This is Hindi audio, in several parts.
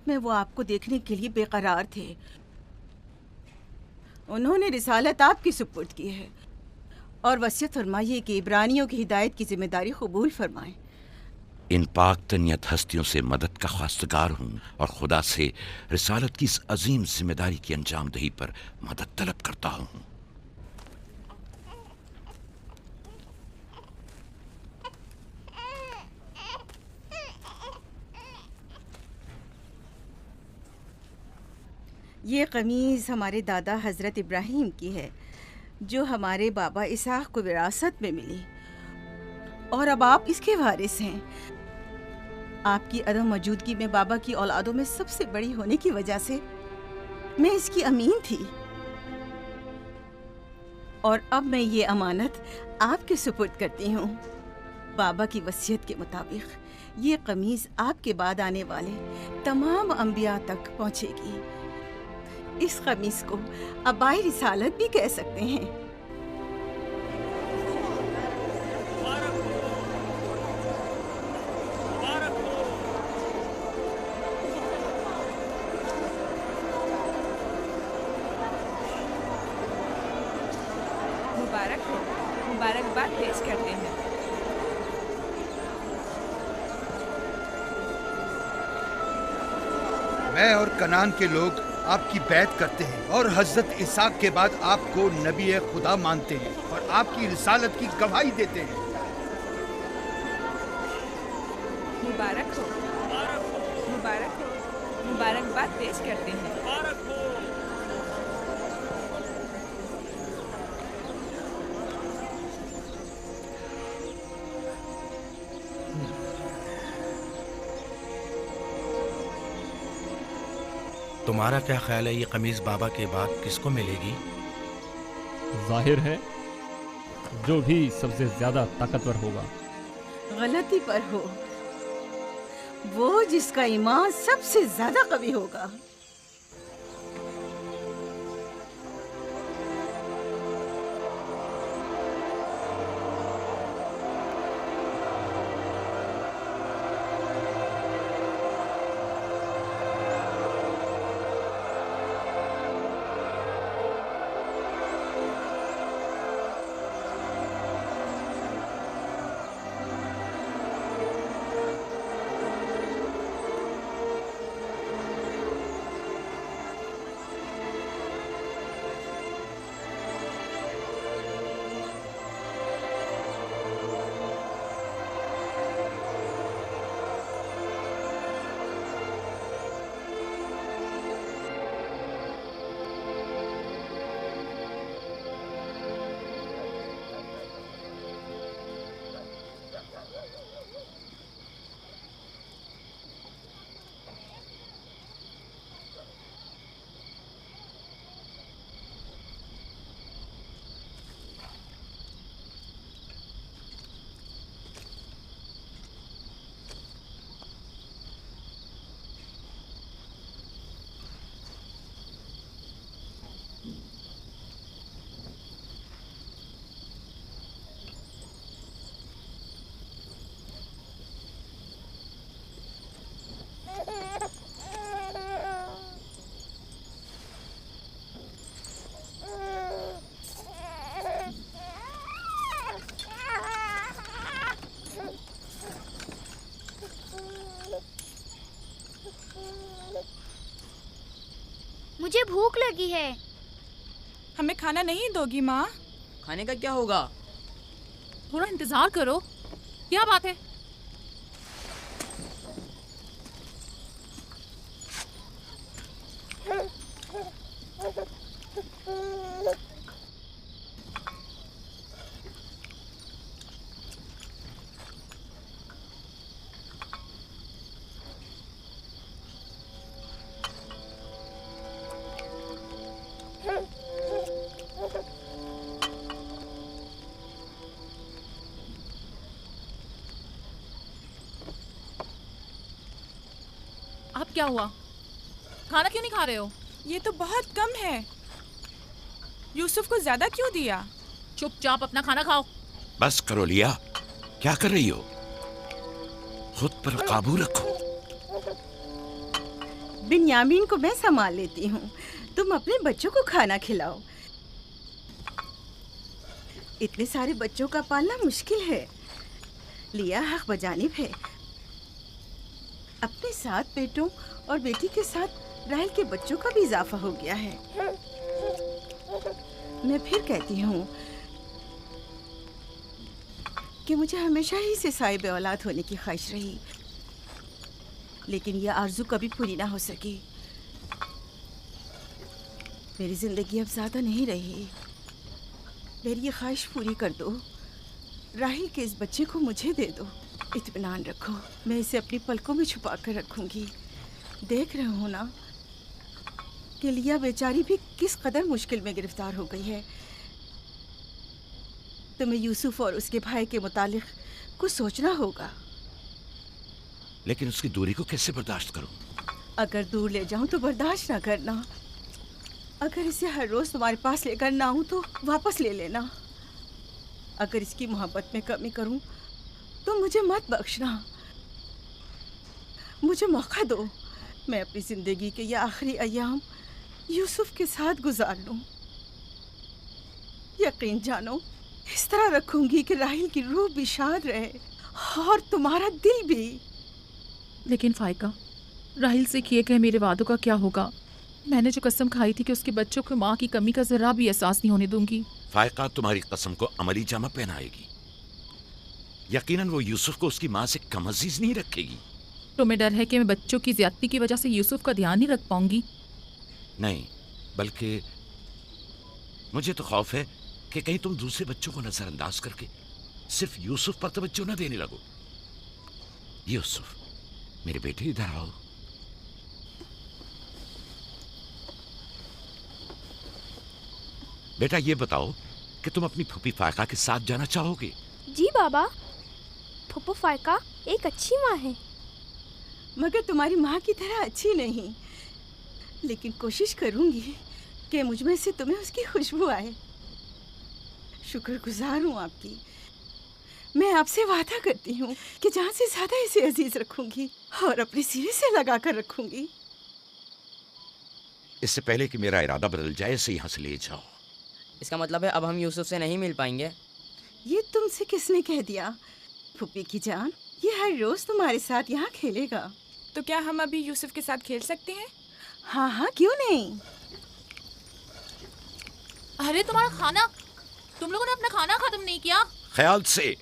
रात में वो आपको देखने के लिए बेकरार थे। उन्होंने रिसालत आपकी सुपुर्द की है और वसीयत फरमाइए कि इब्रानियों की हिदायत की जिम्मेदारी कबूल फरमाएं। इन पाक तनियत हस्तियों से मदद का ख्वास्तगार हूँ और खुदा से रिसालत की इस अजीम जिम्मेदारी की अंजामदही पर मदद तलब करता हूँ। ये कमीज़ हमारे दादा हज़रत इब्राहीम की है जो हमारे बाबा इसहाक को विरासत में मिली और अब आप इसके वारिस हैं। आपकी अदम मौजूदगी में बाबा की औलादों में सबसे बड़ी होने की वजह से मैं इसकी अमीन थी और अब मैं ये अमानत आपके सुपुर्द करती हूँ। बाबा की वसीयत के मुताबिक ये कमीज़ आपके बाद आने वाले तमाम अंबिया तक पहुँचेगी। इस कमीज को अबाई रिसालत भी कह सकते हैं। मुबारक हो, मुबारकबाद पेश करते हैं। मैं और कनान के लोग आपकी बैत करते हैं और हजरत इसहाक के बाद आपको नबी खुदा मानते हैं और आपकी रिसालत की गवाही देते हैं। मुबारक हो, मुबारक हो, मुबारकबाद पेश करते हैं। तुम्हारा क्या ख्याल है, ये कमीज बाबा के बाद किसको मिलेगी? जाहिर है जो भी सबसे ज्यादा ताकतवर होगा। गलती पर हो, वो जिसका ईमान सबसे ज्यादा कवी होगा। मुझे भूख लगी है। हमें खाना नहीं दोगी माँ? खाने का क्या होगा? थोड़ा इंतजार करो। क्या बात है? अब क्या हुआ? खाना क्यों नहीं खा रहे हो? ये तो बहुत कम है। यूसुफ को ज्यादा क्यों दिया? चुपचाप अपना खाना खाओ। बस करो लिया, क्या कर रही हो? खुद पर काबू रखो। बिन्यामीन को मैं संभाल लेती हूँ। तुम अपने बच्चों को खाना खिलाओ। इतने सारे बच्चों का पालना मुश्किल है। लिया हक बजानिब है। अपने 7 बेटों और बेटी के साथ राहेल के बच्चों का भी इजाफा हो गया है। मैं फिर कहती हूँ कि मुझे हमेशा ही से साहिब औलाद होने की ख्वाहिश रही, लेकिन यह आरज़ू कभी पूरी ना हो सकी। मेरी ज़िंदगी अब ज़्यादा नहीं रही। मेरी ये ख्वाहिश पूरी कर दो। राहिल के इस बच्चे को मुझे दे दो। इत्मीनान रखो, मैं इसे अपनी पलकों में छुपा कर रखूँगी। देख रहे हो ना कि लिया बेचारी भी किस कदर मुश्किल में गिरफ्तार हो गई है। तुम्हें यूसुफ और उसके भाई के मुतालिक कुछ सोचना होगा। लेकिन उसकी दूरी को कैसे बर्दाश्त करूं? अगर दूर ले जाऊं तो बर्दाश्त ना करना। अगर इसे हर रोज़ तुम्हारे पास लेकर ना आऊं तो वापस ले लेना। अगर इसकी मोहब्बत में कमी करूं तो मुझे मत बख्शना। मुझे मौका दो, मैं अपनी ज़िंदगी के ये आखिरी अय्याम यूसुफ के साथ गुजार लूं। यकीन जानो, इस तरह रखूंगी कि राहिल की रूह भी शाद रहे और तुम्हारा दिल भी। लेकिन फाइका, राहिल से किए गए मेरे वादों का क्या होगा? मैंने जो कसम खाई थी कि उसके बच्चों को माँ की कमी का जरा भी एहसास नहीं होने दूंगी। फायका तुम्हारी कसम को अमली जामा पहनाएगी। यकीनन वो यूसुफ को उसकी माँ से कम अजीज नहीं रखेगी। तुम्हें डर है कि मैं बच्चों की ज्यादती की वजह से यूसुफ का ध्यान नहीं रख पाऊंगी? नहीं, बल्कि मुझे तो खौफ है कि कहीं तुम दूसरे बच्चों को नजरअंदाज करके सिर्फ यूसुफ पर तवज्जो न देने लगो। यूसुफ, मेरे बेटे इधर आओ। बेटा, ये बताओ कि तुम अपनी फूफी फायका के साथ जाना चाहोगे? जी बाबा, फूफू फायका एक अच्छी माँ है। मगर तुम्हारी माँ की तरह अच्छी नहीं, लेकिन कोशिश करूंगी कि मुझ में से तुम्हें उसकी खुशबू आए। शुक्रगुजार हूँ आपकी। मैं आपसे वादा करती हूँ कि जान से ज्यादा इसे अजीज रखूंगी और अपने सीने से लगा कर रखूंगी। इससे पहले कि मेरा इरादा बदल जाए, इसे यहाँ से ले जाओ। इसका मतलब है अब हम यूसुफ से नहीं मिल पाएंगे? ये तुमसे किसने कह दिया? फूफी की जान, ये हर रोज तुम्हारे साथ यहाँ खेलेगा। तो क्या हम अभी यूसुफ के साथ खेल सकते हैं? हाँ हाँ, क्यों नहीं। अरे तुम्हारा खाना, तुम लोगों ने अपना खाना खत्म नहीं किया? ख्याल से।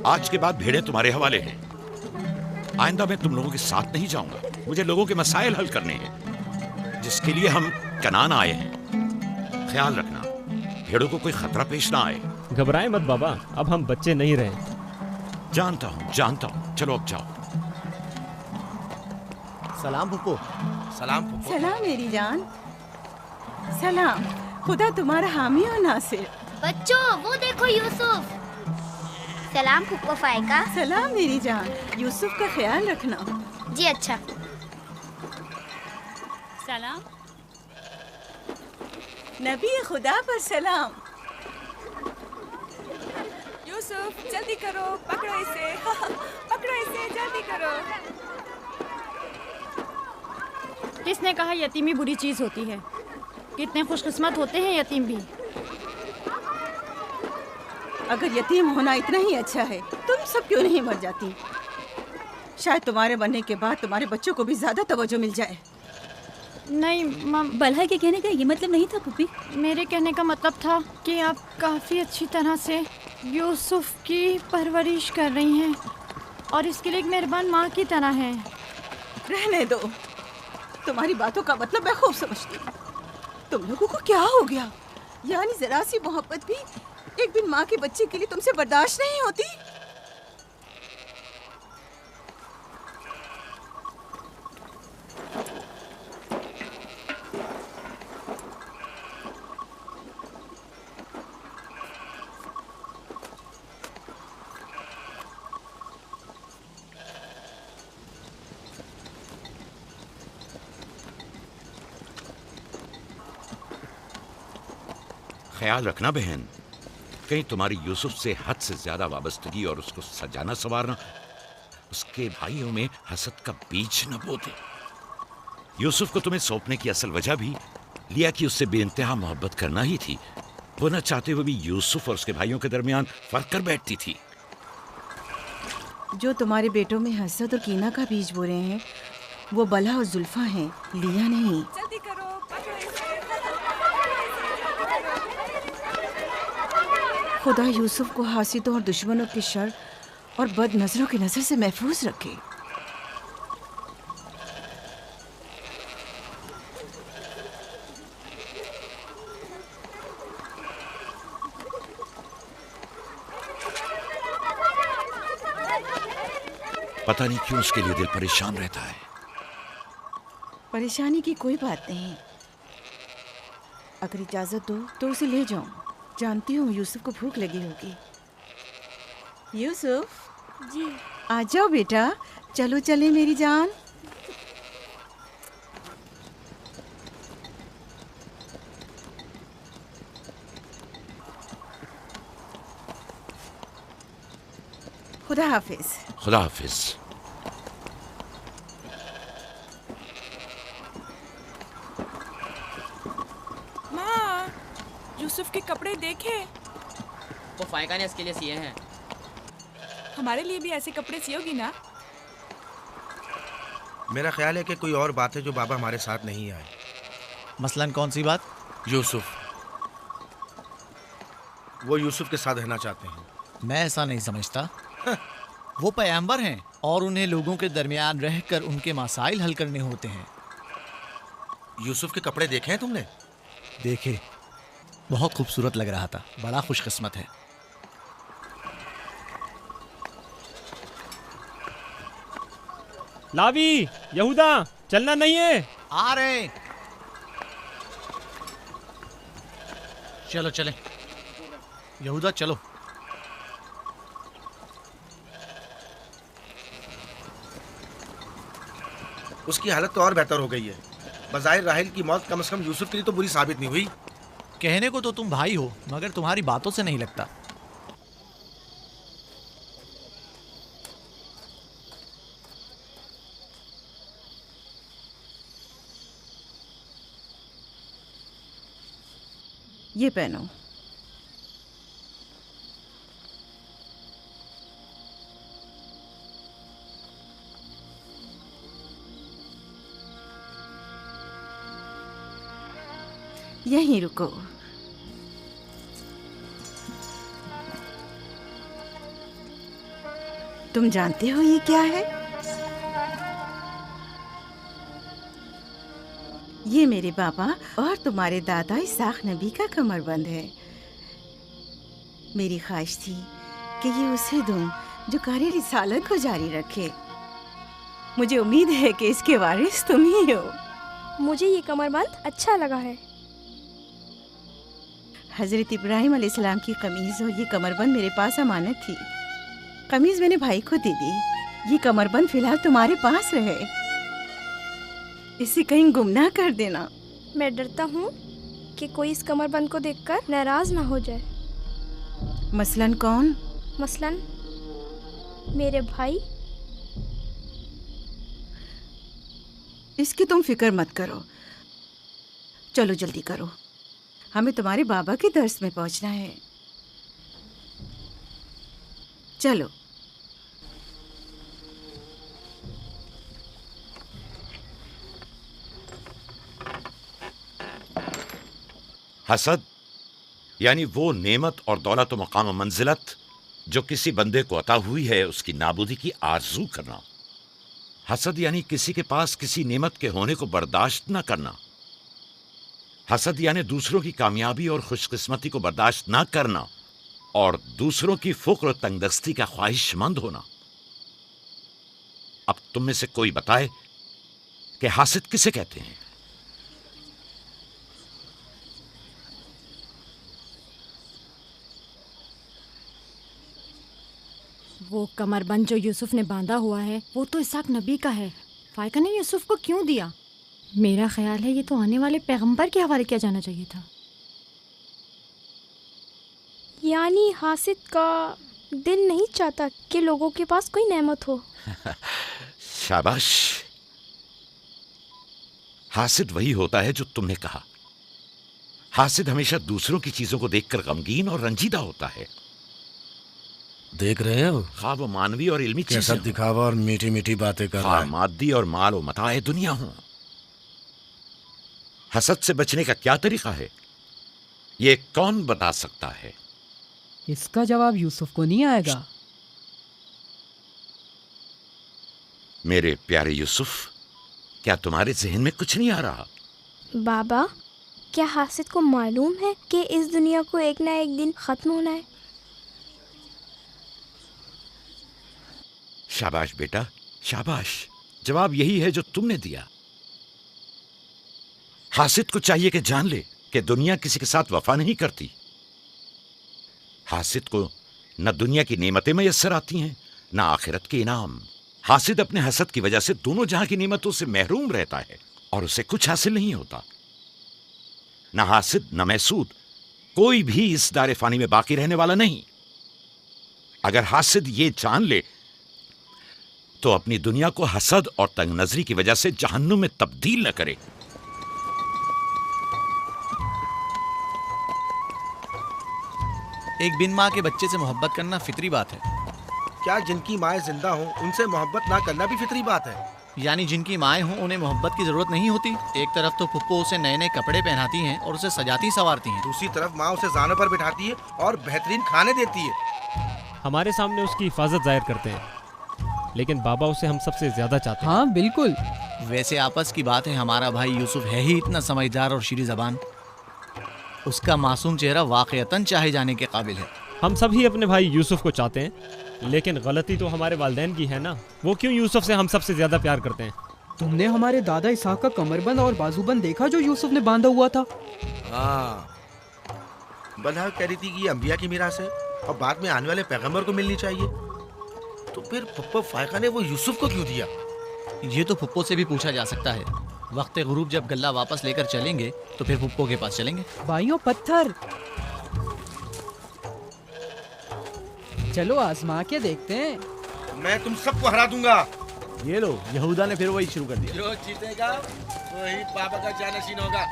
आज के बाद भेड़ें तुम्हारे हवाले हैं। आइंदा मैं तुम लोगों के साथ नहीं जाऊंगा। मुझे लोगों के मसाइल हल करने हैं, जिसके लिए हम कनान आए हैं। ख्याल रखना, भेड़ों को कोई खतरा पेश ना आए। घबराए मत बाबा, अब हम बच्चे नहीं रहे। जानता हूँ, जानता हूँ। चलो अब जाओ। सलाम फूफू। सलाम फूफू। सलाम मेरी जान। सलाम। खुदा तुम्हारा हामी हो नासिर। बच्चों, वो देखो यूसुफ। सलाम फूफू फायका। सलाम मेरी जान। यूसुफ का ख्याल रखना। जी अच्छा। सलाम। नबी खुदा पर सलाम। यूसुफ, जल्दी करो, पकड़ो इसे। पकड़ो इसे, जल्दी करो। किसने कहा यतीमी बुरी चीज होती है? कितने खुशकिस्मत होते हैं यतीम भी। अगर यतीम होना इतना ही अच्छा है, तुम सब क्यों नहीं मर जाती? शायद तुम्हारे बनने के बाद तुम्हारे बच्चों को भी ज्यादा तवज्जो मिल जाए। नहीं मम, बलहा के कहने का ये मतलब नहीं था पुप्पी। मेरे कहने का मतलब था कि आप काफ़ी अच्छी तरह से यूसुफ की परवरिश कर रही हैं और इसके लिए एक मेहरबान माँ की तरह हैं। रहने दो। तुम्हारी बातों का मतलब मैं खूब समझती हूँ। तुम लोगों को क्या हो गया? यानी जरा सी मोहब्बत भी एक बिन माँ के बच्चे के लिए तुमसे बर्दाश्त नहीं होती? ख्याल रखना बहन, कहीं तुम्हारी यूसुफ से हद से ज्यादा वाबस्तगी और उसको सजाना संवारना उसके भाइयों में हसद का बीज न बो दे। यूसुफ को तुम्हें सौंपने की असल वजह भी लिया कि उससे बेइंतहा मोहब्बत करना ही थी। वो न चाहते हुए भी यूसुफ और उसके भाइयों के दरमियान फर्क कर बैठती थी। जो तुम्हारे बेटों में हसद और कीना का बीज बो रहे हैं वो बला और जुल्फा हैं, लिया नहीं। जल्दी करो, खुदा यूसुफ को हासिदों और दुश्मनों के शर और बद नजरों की नजर से महफूज रखे। पता नहीं क्यों उसके लिए दिल परेशान रहता है। परेशानी की कोई बात नहीं। अगर इजाजत दो तो उसे ले जाऊं। जानती हूँ यूसुफ को भूख लगी होगी। यूसुफ जी आ जाओ बेटा, चलो चले मेरी जान। खुदा हाफिज। खुदा हाफिज। माँ, यूसुफ के कपड़े देखे? वो फायका ने इसके लिए सिए हैं। हमारे लिए भी ऐसे कपड़े सियोगी ना? मेरा ख्याल है कि कोई और बात है जो बाबा हमारे साथ नहीं आए। मसलन कौन सी बात? यूसुफ, वो यूसुफ के साथ रहना चाहते हैं। मैं ऐसा नहीं समझता। वो पैगंबर हैं और उन्हें लोगों के दरमियान रहकर उनके मसाइल हल करने होते हैं। यूसुफ के कपड़े देखे हैं तुमने? देखे, बहुत खूबसूरत लग रहा था। बड़ा खुशकिस्मत है। लावी, यहूदा, चलना नहीं है। आ रहे। चलो चले यहूदा, चलो। उसकी हालत तो और बेहतर हो गई है। बज़ाहिर राहिल की मौत कम से कम यूसुफ के लिए तो बुरी साबित नहीं हुई। कहने को तो तुम भाई हो, मगर तुम्हारी बातों से नहीं लगता। ये पहनो। यहीं रुको। तुम जानते हो ये क्या है? ये मेरे बाबा और तुम्हारे दादा इसाक नबी का कमरबंद है। मेरी ख्वाहिश थी कि ये उसे दूं जो कार्य रिसालत को जारी रखे। मुझे उम्मीद है कि इसके वारिस तुम ही हो। मुझे ये कमरबंद अच्छा लगा है। हजरत इब्राहिम अलैहिस्सलाम की कमीज और ये कमरबंद मेरे पास अमानत थी। कमीज मैंने भाई को दे दी। ये कमरबंद फिलहाल तुम्हारे पास रहे। इसे कहीं गुम ना कर देना। मैं डरता हूँ कि कोई इस कमरबंद को देखकर नाराज ना हो जाए। मसलन कौन? मसलन मेरे भाई। इसकी तुम फिक्र मत करो। चलो जल्दी करो, हमें तुम्हारे बाबा के दर्स में पहुंचना है। चलो। हसद यानी वो नेमत और दौलत और मकाम मंजिलत जो किसी बंदे को अता हुई है, उसकी नाबूदी की आरजू करना। हसद यानी किसी के पास किसी नेमत के होने को बर्दाश्त ना करना। हसद यानी दूसरों की कामयाबी और खुशकिस्मती को बर्दाश्त ना करना और दूसरों की फुक्र और तंगदस्ती का ख्वाहिशमंद होना। अब तुम में से कोई बताए कि हासिद किसे कहते हैं? वो कमरबंद जो यूसुफ ने बांधा हुआ है वो तो इसाक नबी का है। फाइका ने यूसुफ को क्यों दिया? मेरा ख्याल है ये तो आने वाले पैगंबर के हवाले किया जाना चाहिए था। यानी हासिद का दिल नहीं चाहता कि लोगों के पास कोई नेमत हो। शाबाश। हासिद वही होता है जो तुमने कहा। हासिद हमेशा दूसरों की चीजों को देखकर गमगीन और रंजीदा होता है। देख रहे हो, खा वो मानवी और इल्मी कैसा चीजें दिखावा और मीठी मीठी बातें कर रहा है। मादी और माल और मताए दुनिया हो। हसद से बचने का क्या तरीका है, ये कौन बता सकता है? इसका जवाब यूसुफ को नहीं आएगा। मेरे प्यारे यूसुफ, क्या तुम्हारे जहन में कुछ नहीं आ रहा? बाबा, क्या हासिद को मालूम है कि इस दुनिया को एक ना एक दिन खत्म होना है? शाबाश बेटा, शाबाश। जवाब यही है जो तुमने दिया। हासिद को चाहिए कि जान ले कि दुनिया किसी के साथ वफा नहीं करती। हासिद को न दुनिया की नेमतें मैसर आती हैं, न आखिरत के इनाम। हासिद अपने हसद की वजह से दोनों जहां की नेमतों से महरूम रहता है और उसे कुछ हासिल नहीं होता। न हासिद न महसूद, कोई भी इस दारे फानी में बाकी रहने वाला नहीं। अगर हासिद ये जान ले तो अपनी दुनिया को हसद और तंग नजरी की वजह से जहन्नुम में तब्दील न करे। एक बिन माँ के बच्चे से मोहब्बत करना फितरी बात है। क्या जिनकी माएँ जिंदा हों उनसे मोहब्बत ना करना भी फितरी बात है? यानी जिनकी माएँ हों उन्हें मोहब्बत की जरूरत नहीं होती। एक तरफ तो फुप्पो उसे नए नए कपड़े पहनाती हैं और उसे सजाती संवारती हैं, दूसरी तरफ माँ उसे ज़ानों पर बिठाती है और बेहतरीन खाने देती है। हमारे सामने उसकी हिफाजत जाहिर करते हैं, लेकिन बाबा उसे हम सबसे ज्यादा चाहते हैं। हाँ बिल्कुल। वैसे आपस की बात है, हमारा भाई यूसुफ है ही इतना समझदार और शीरी ज़बान। उसका मासूम चेहरा वाक़यतन चाहे जाने के काबिल है। हम सभी अपने भाई यूसुफ को चाहते हैं, लेकिन गलती तो हमारे वालिदैन की है ना। वो क्यों यूसुफ से हम सबसे ज्यादा प्यार करते हैं? तुमने हमारे दादा इसाक का कमरबंद और बाजूबंद देखा जो यूसुफ ने बांधा हुआ था? हाँ, बल्हा कह रही थी कि ये अंबिया की मीरास है और बाद में आने वाले पैगंबर को मिलनी चाहिए। तो फिर फुप्पो फायका ने वो यूसुफ को क्यों दिया? ये तो फुप्पो से भी पूछा जा सकता है। वक्त गुरूब जब गल्ला वापस लेकर चलेंगे तो फिर फुप्पो के पास चलेंगे। भाइयों पत्थर, चलो आजमा के देखते हैं। मैं तुम सबको हरा दूंगा। ये लो, यहूदा ने फिर वही शुरू कर दिया। जो जीतेगा वही बाबा का जानशीन होगा।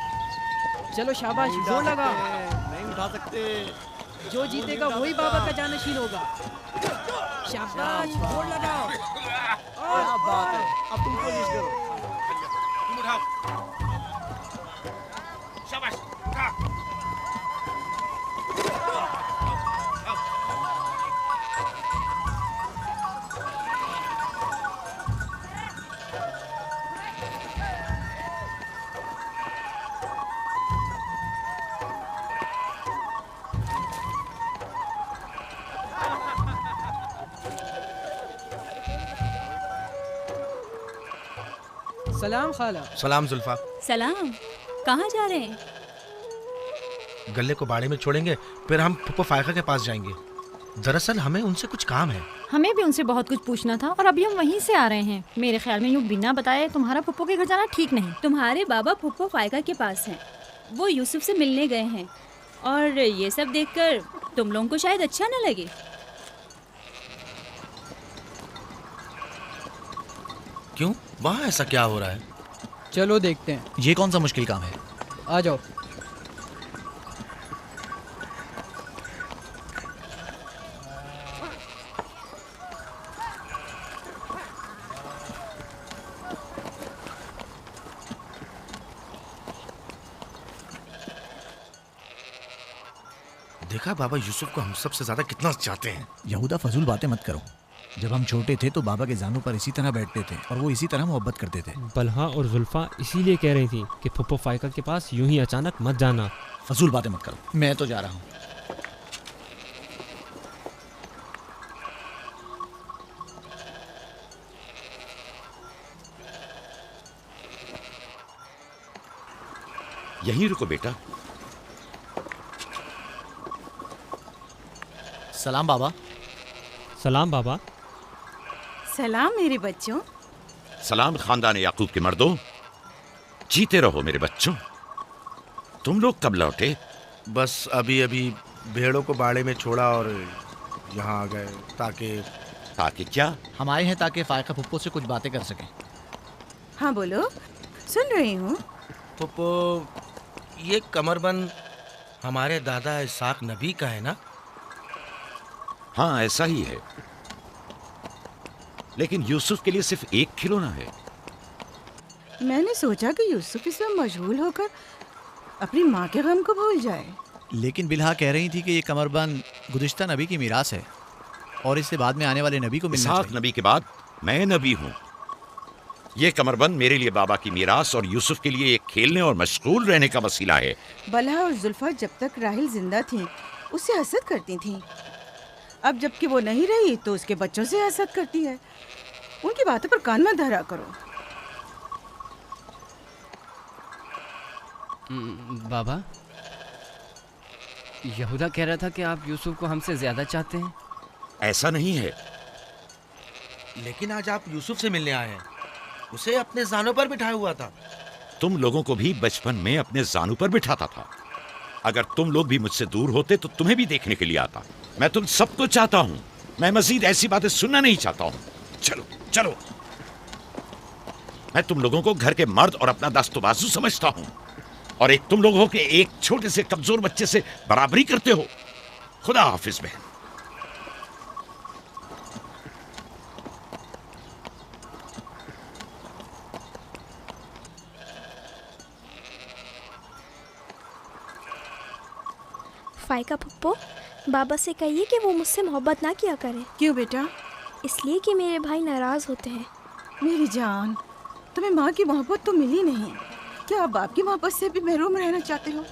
चलो शाबाश, जोर लगा। नहीं उठा सकते। जो जीतेगा वही बाबा का जानशीन होगा। शाबाश, जोर लगाओ। क्या बात है, अब तुम कोशिश करो। तुम उठाओ। शाबाश, उठा। सलाम खाला। सलाम जुल्फा। सलाम। कहाँ जा रहे हैं? गल्ले को बाड़े में छोड़ेंगे, फिर हम फुप्पो फायका के पास जाएंगे। दरअसल हमें उनसे कुछ काम है। हमें भी उनसे बहुत कुछ पूछना था और अभी हम वहीं से आ रहे हैं। मेरे ख्याल में यूँ बिना बताए तुम्हारा फुप्पो के घर जाना ठीक नहीं। तुम्हारे बाबा फुप्पो फायका के पास हैं। वो यूसुफ से मिलने गए हैं और ये सब देखकर तुम लोगों को शायद अच्छा न लगे। क्यों, वहाँ ऐसा क्या हो रहा है? चलो देखते हैं। ये कौन सा मुश्किल काम है? आ जाओ। देखा बाबा यूसुफ को हम सबसे ज्यादा कितना चाहते हैं। यहूदा फजूल बातें मत करो। जब हम छोटे थे तो बाबा के जानू पर इसी तरह बैठते थे और वो इसी तरह मोहब्बत करते थे। बलहा और जुल्फा इसीलिए कह रही थी कि फुप्पो फाइका के पास यूं ही अचानक मत जाना। फजूल बातें मत करो, मैं तो जा रहा हूँ। यहीं रुको बेटा। सलाम बाबा। सलाम बाबा। सलाम मेरे बच्चों। सलाम खानदान याकूब के मर्दों। जीते रहो मेरे बच्चों। तुम लोग कब लौटे? बस अभी अभी भेड़ों को बाड़े में छोड़ा और यहाँ आ गए। ताकि क्या? हम आए हैं ताकि फायका फुप्पो से कुछ बातें कर सकें। हाँ बोलो, सुन रही हूँ। फुप्पो, ये कमरबंद हमारे दादा इसाक नबी का है ना? हाँ ऐसा ही है, लेकिन यूसुफ के लिए सिर्फ एक खिलौना है। मैंने सोचा कि यूसुफ इसमें मशगूल होकर अपनी माँ के गम को भूल जाए। लेकिन बिलहा कह रही थी कि ये कमरबंद गुज़िश्ता नबी की मीरास है और इससे बाद में आने वाले नबी को मिलना चाहिए। इसाक नबी के बाद मैं नबी हूँ। ये कमरबंद मेरे लिए बाबा की मीरास और यूसुफ के लिए एक खेलने और मशगूल रहने का वसीला है। बलहा और जुल्फा जब तक राहिल जिंदा थी उससे हसद करती थीं। अब जबकि वो नहीं रही तो उसके बच्चों से हसद करती है। उनकी बातों पर कान मत धरा करो। बाबा, यहूदा कह रहा था कि आप यूसुफ को हमसे ज्यादा चाहते हैं। ऐसा नहीं है। लेकिन आज आप यूसुफ से मिलने आए हैं। उसे अपने जानों पर बिठाया हुआ था। तुम लोगों को भी बचपन में अपने जानू पर बिठाता था। अगर तुम लोग भी मुझसे दूर होते तो तुम्हें भी देखने के लिए आता। मैं तुम सबको चाहता हूँ। मैं मजीद ऐसी बातें सुनना नहीं चाहता हूँ। चलो चलो। मैं तुम लोगों को घर के मर्द और अपना दास्तोबाजू समझता हूँ, और एक तुम लोग हो के एक छोटे से कमजोर बच्चे से बराबरी करते हो। खुदा हाफिज बहन। फाइका पप्पो, बाबा से कहिए कि वो मुझसे मोहब्बत ना किया करे। क्यों बेटा? इसलिए कि मेरे भाई नाराज होते हैं। मेरी जान, तुम्हें माँ की मोहब्बत तो मिली नहीं, क्या आप बाप की मोहब्बत से भी महरूम रहना चाहते हो?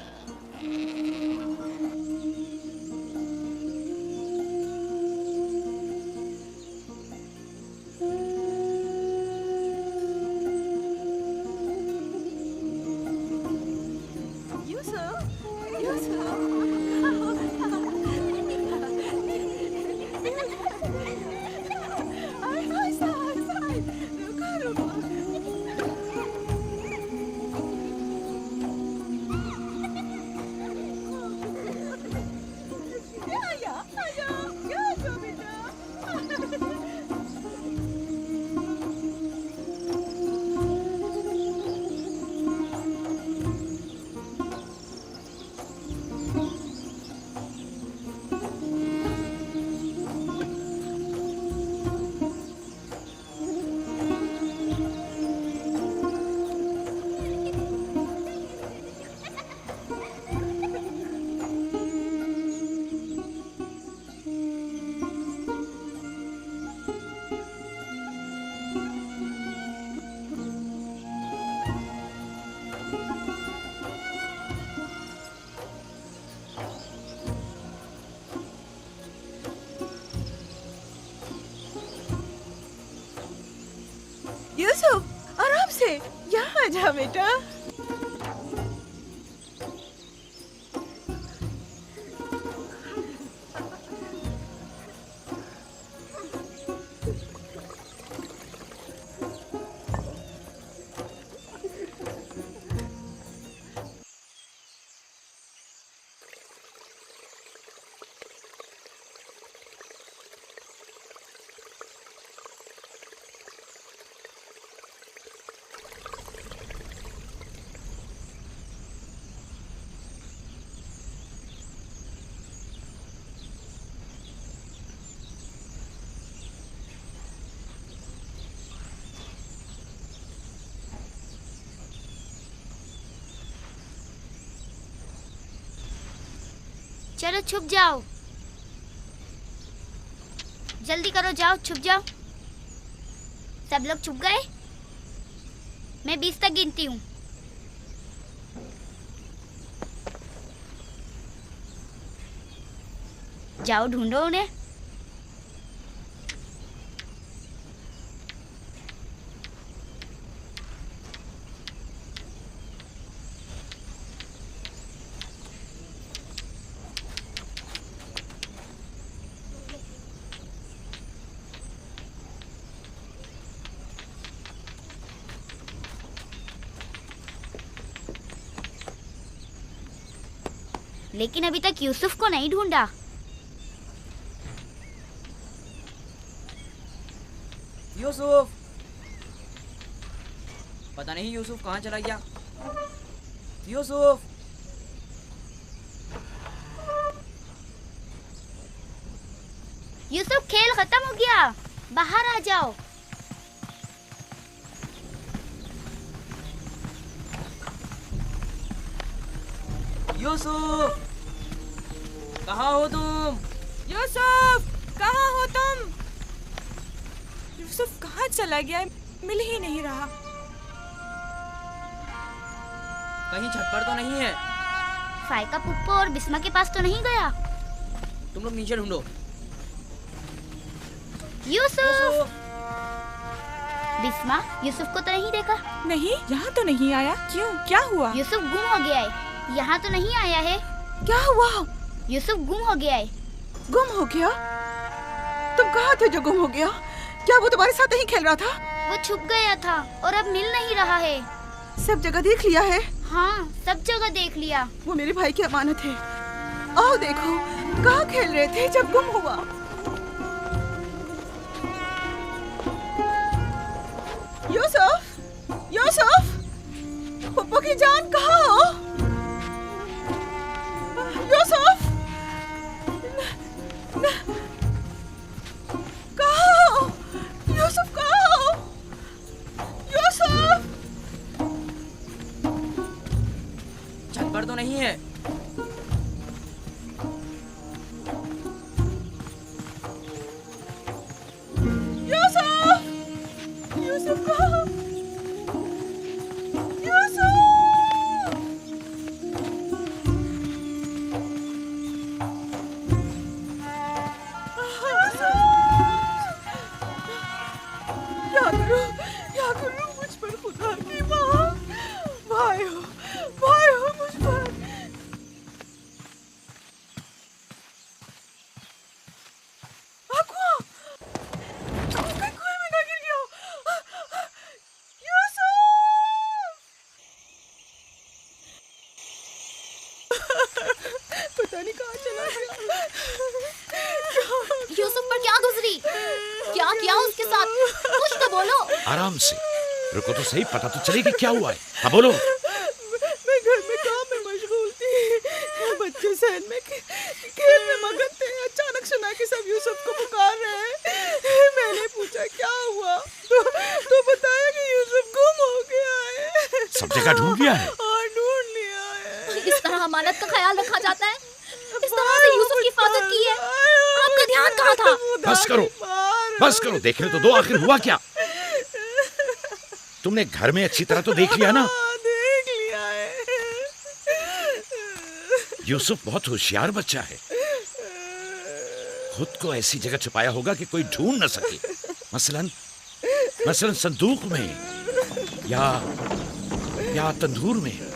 यूसुफ, आराम से, यहाँ आ जा बेटा। चलो छुप जाओ। जल्दी करो, जाओ छुप जाओ। सब लोग छुप गए? मैं 20 तक गिनती हूँ। जाओ ढूंढो उन्हें। लेकिन अभी तक यूसुफ को नहीं ढूंढा। यूसुफ, पता नहीं यूसुफ कहाँ चला गया। यूसुफ, यूसुफ खेल खत्म हो गया, बाहर आ जाओ। यूसुफ, कहाँ हो तुम? यूसुफ, कहाँ हो तुम? यूसुफ कहाँ चला गया? मिल ही नहीं रहा। कहीं छत पर तो नहीं है? फाइका पुप्पो और बिस्मा के पास तो नहीं गया? तुम लोग नीचे ढूंढो। यूसुफ! बिस्मा, यूसुफ को तो नहीं देखा? नहीं, यहाँ तो नहीं आया। क्यों, क्या हुआ? यूसुफ गुम हो गया है। यहाँ तो नहीं आया है। क्या हुआ? यूसुफ गुम हो गया है। गुम हो गया? तुम कहाँ थे जो गुम हो गया? क्या वो तुम्हारे साथ नहीं खेल रहा था? वो छुप गया था और अब मिल नहीं रहा है। सब जगह देख लिया है? हाँ, सब जगह देख लिया। वो मेरे भाई की अमानत है। आओ देखो, कहाँ खेल रहे थे जब गुम हुआ? यूसुफ, यूसुफ, पप्पू की जान कहाँ हो? यूसुफ, कहाँ हो? यूसुफ कहाँ हो? यूसुफ! छत पर तो नहीं है। यूसुफ! यूसुफ कहाँ हो? यूसुफ! क्या करूं मुझ पर खुदा की माँ। भाई हो मुझ पर। कुएं में ना गिर गया। यूसुफ! पता नहीं कहाँ चला गया। यूसुफ पर क्या गुजरी? क्या किया उसके साथ? कुछ तो बोलो। आराम से रुको तो सही, पता तो चलेगी क्या हुआ है। हाँ बोलो। मैं घर में काम में मशगूल थी, बच्चे सहन में खेल में मगन थे। अचानक सुना कि सब यूसुफ को पुकार रहे हैं। मैंने पूछा क्या हुआ, तो बताया कि यूसुफ गुम हो गया है। सब जगह ढूंढ लिया है? हाँ, ढूंढ लिया है। इस तरह अमानत का ख्याल रखा जाता है? इस तरह से यूसुफ की हिफाजत की है? आपका ध्यान कहाँ था? बस करो, देखने तो दो, आखिर हुआ क्या? तुमने घर में अच्छी तरह तो देख लिया ना? देख लिया है। यूसुफ बहुत होशियार बच्चा है। खुद को ऐसी जगह छुपाया होगा कि कोई ढूंढ न सके। मसलन संदूक में या तंदूर में।